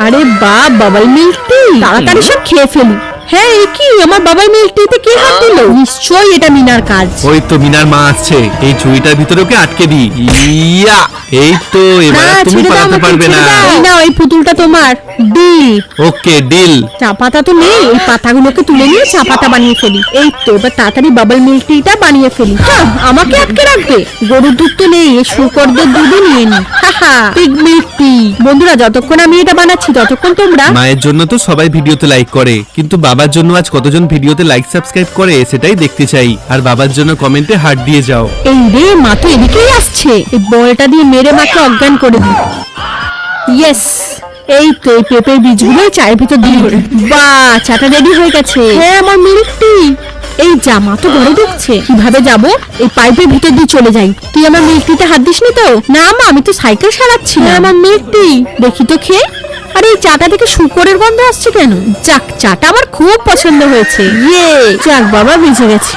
আরে বাহ, বাবাই মিল্ক টি, তাড়াতাড়ি সব খেয়ে ফেলি। হ্যাঁ, এ কি, আমার বাবাই মিল্ক টিতে কে হাত দিল? নিশ্চয়ই এটা মিনার কাজ। ওই তো মিনার মা আসছে, এই ঝুড়িটার ভিতরে ওকে আটকে দি। ইয়া, এই তো এবার তুমি পালাতে পারবে না। এই নাও, এই পুতুলটা তোমার। ডিল। Okay deal. চা পাতা তো নেই, এই পাতাগুলোকে তুলে নিয়ে চা পাতা বানিয়ে ফেলি। এই তো, এবার তাড়াতাড়ি বাবল মিল্ক টিটা বানিয়ে ফেলি। হ্যাঁ, আমাকে আটকে রাখবে? গরুর দুধ তো নেই, এই শুকরদের দুধই নিয়ে নি। হাহা, পিগ মিল্ক টি। বন্ধুরা, যতক্ষণ আমি এটা বানাচ্ছি ততক্ষণ তোমরা। মায়ের জন্য তো সবাই ভিডিওতে লাইক করে, কিন্তু বাবার জন্য আজ কতজন ভিডিওতে লাইক সাবস্ক্রাইব করে সেটাই দেখতে চাই। আর বাবার জন্য কমেন্টে হার্ট দিয়ে যাও। এই রে, মা তো এদিকেই আসছে, এই বলটা দিয়ে মেরে মাকে অজ্ঞান করে দিই। ইয়েস, এই তো এই পেঁপের বীজগুলো চায়ের ভিতর দিয়ে দিই। বাহ, চাটা রেডি হয়ে গেছে। হ্যাঁ, আমার মিল্ক টি। এই জামা তো ঘরে ঢুকছে, কিভাবে যাব? এই পাইপের ভিতর দিয়ে চলে যাই। তুই আমার মিল্ক টিতে হাত দিসনি তো? না মা, আমি তো সাইকেল সারাচ্ছি। না, আমার মিল্ক টি দেখি তো খেয়ে। আরে এই চাটা থেকে শুকরের গন্ধ আসছে কেন? যাক, চাটা আমার খুব পছন্দ হয়েছে। ইয়ে, যাক বাবা, বেঁচে গেছে।